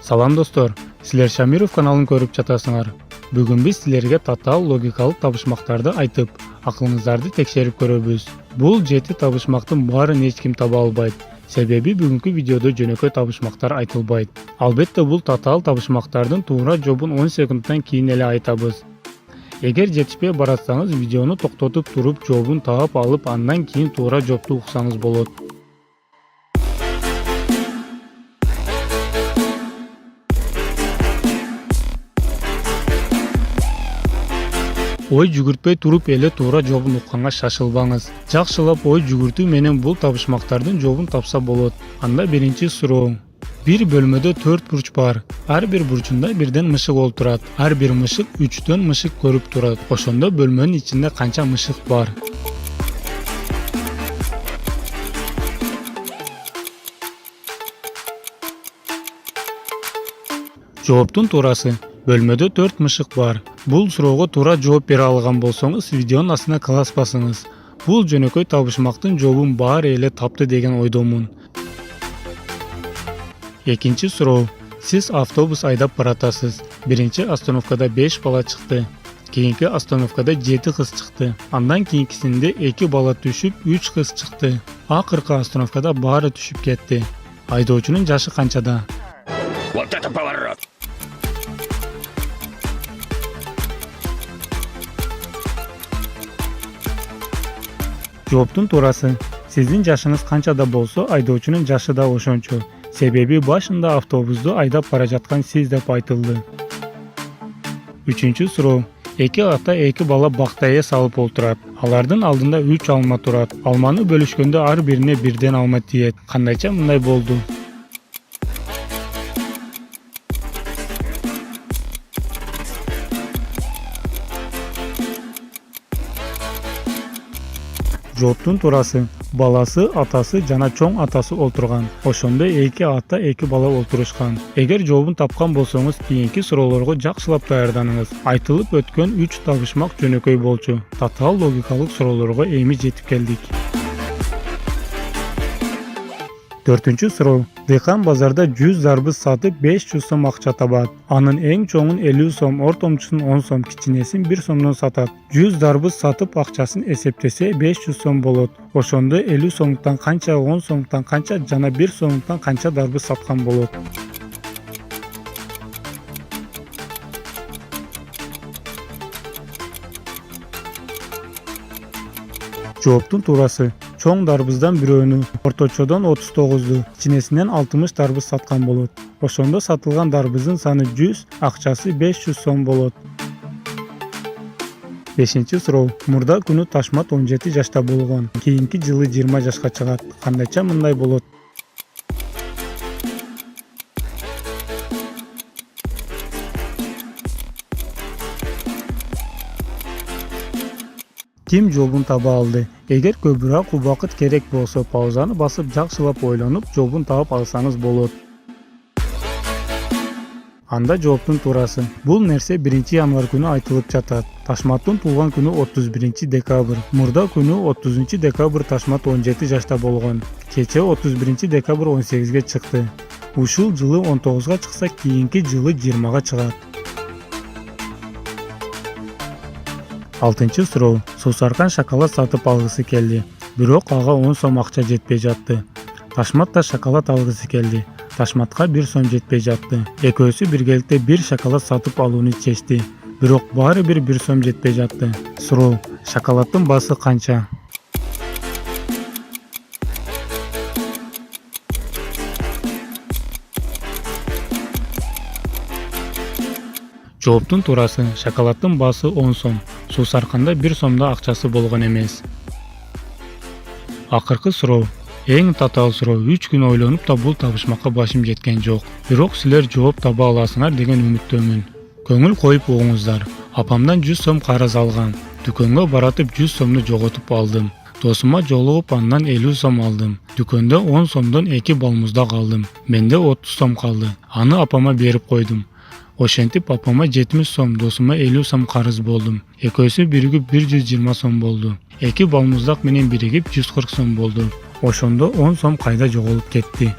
Салам достор, силер Шамиров каналын көрүп жатасыңар. Бүгүн биз силерге татаал логикалык табышмактарды айтып, акылыңыздарды текшерип көрөбүз. Бул 7 табышмактын баарын эч ким таба албайт. Себеби бүгүнкү видеодо жөнөкөй табышмактар айтылбайт. Албетте бул татаал табышмактардын туура жообун 10 секундтан кийин эле айтабыз. Эгер жетишпей баратсаңыз, видеону токтотуп туруп жообун таап алып, андан кийин туура жоопту уксаңыз болот. Ой жүгүртпөй туруп эле туура жообун укканга шашылбаңыз. Жакшылап ой жүгүртүү менен бул табышмактардын жообун тапса болот. Анда биринчи суроо. Bir bölmöдө 4 бурч бар. Ар бир бурчунда бирден мышык олтурат. Ар бир мышык 3төн мышык көрүп турат. Ошондо бөлмөнүн ичинде канча мышык бар? Жооптун туурасы. Бөлмөдө 4 мышык бар. Бул суроого туура жооп бере алган болсоңуз, видеонун астына класс басыңыз. Бул жөнөкөй табышмактын жообун баары эле тапты деген ойдомун. Экинчи суроо. Сиз автобус айдап баратасыз. Биринчи остановкада 5 бала чыкты. Кийинки остановкада 7 кыз чыкты. Андан кийинкисинде 2 бала түшүп, 3 кыз чыкты. Акыркы остановкада баары түшүп кетти. Айдоочунун жашы канчада? Вот это поворот! Жооптун туурасы. Сиздин жашыңыз канчада болсо, айдоочунун жашы да ошончо. Себеби башында автобусту айдап бара жаткан сиз деп айтылды. Үчүнчү суроо. 2 ата 2 бала бактайы салып олтурат. Алардын алдында 3 алма турат. Алманы бөлүшкөндө ар бирине бирден алма тиет. Кандайча мындай болду? Жооптун туурасы. Баласы, атасы жана чоң атасы олтурган. Ошондо 2 ата 2 бала олтурушкан. Эгер жообун тапкан болсоңуз, кийинки суроолорго жакшылап даярданыңыз. Айтылып өткөн 3 табышмак жөнөкөй болчу. Татаал логикалык суроолорго эми жетип келдик. 4-чү суроо. Дыйкан базарда 100 дарбыз сатып 500 сом акча табат. Анын эң чоңун 50 сом, ортомчусун 10 сом, кичинесин 1 сомдон сатат. 100 дарбыз сатып акчасын эсептесе 500 сом болот. Ошондо 50 сомдуктан канча, 10 сомдуктан канча жана 1 сомдуктан канча дарбыз саткан болот? Жооптун туурасы. Чоң дарбыздан бирөөнү, орточодон 39ду, кичинесинен 60 дарбыз саткан болот. Ошондо сатылган дарбыздын саны 100, акчасы 500 сом болот. 5-чи суроо. Мурда күнү Ташмат 17 жашта болгон. Кийинки жылы 20 жашка чыгат. Кандайча мындай болот? Ким жообун таба алды? Эгер көбүрөөк убакыт керек болсо, паузаны басып жакшылап ойлонуп, жообун таап алсаңыз болот. Анда жооптун туурасы. Бул нерсе 1-январь күнү айтылып жатат. Ташматтын туулган күнү 31 декабрь. Мурда күнү 30 декабрь Ташмат 17 жашта болгон. Кече 31 декабрь 18ге чыкты. Ушул жылы 19га чыкса, кийинки жылы 20га чыгат. 6-чы суроо. Суусаркан шоколад сатып алгысы келди. Бирок ага 10 сом акча жетпей жатты. Ташмат да шоколад алгысы келди. Ташматка 1 сом жетпей жатты. Экөөсү биргеликте 1 шоколад сатып алууну чечти. Бирок баары бир 1 сом жетпей жатты. Суроо. Шоколаддын баасы канча? Жооптун туурасы. Шоколаддын баасы 10 сом. Суусарканда 1 сомдо акчасы болгон эмес. Акыркы суроо. Эң татаал суроо. 3 күн ойлонуп да бул табышмакка башым жеткен жок. Бирок силер жооп таба аласыңар деген үмүттөмүн. Көңүл коюп угуңуздар. Апамдан 100 сом карыз алгам. Дүкөнгө баратып 100 сомду жоготуп алдым. Досума жолугуп андан 50 сом алдым. Дүкөндө 10 сомдон 2 балмуздак алдым. Менде 30 сом калды. Аны апама берип койдум. Ошентип апама 70 сом, досума 50 сом карыз болдум. Экөөсү биригип 120 сом болду. 2 балмуздак менен биригип 140 сом болду. Ошондо 10 сом кайда жоголуп кетти?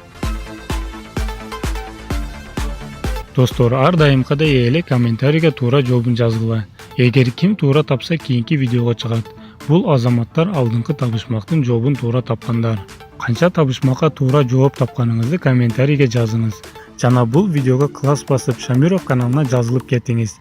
Dostlar, ар дайымкыдай эле комментарийге туура жообун жазгыла. Эгер ким туура тапса, кийинки видеого чыгат. Бул азаматтар алдыңкы табышмактын жообун туура тапкандар. Канча табышмакка туура жооп тапканыңызды комментарийге жазыңыз. Жана бул видеого класс басып Шамиров каналына жазылып кетиңиз.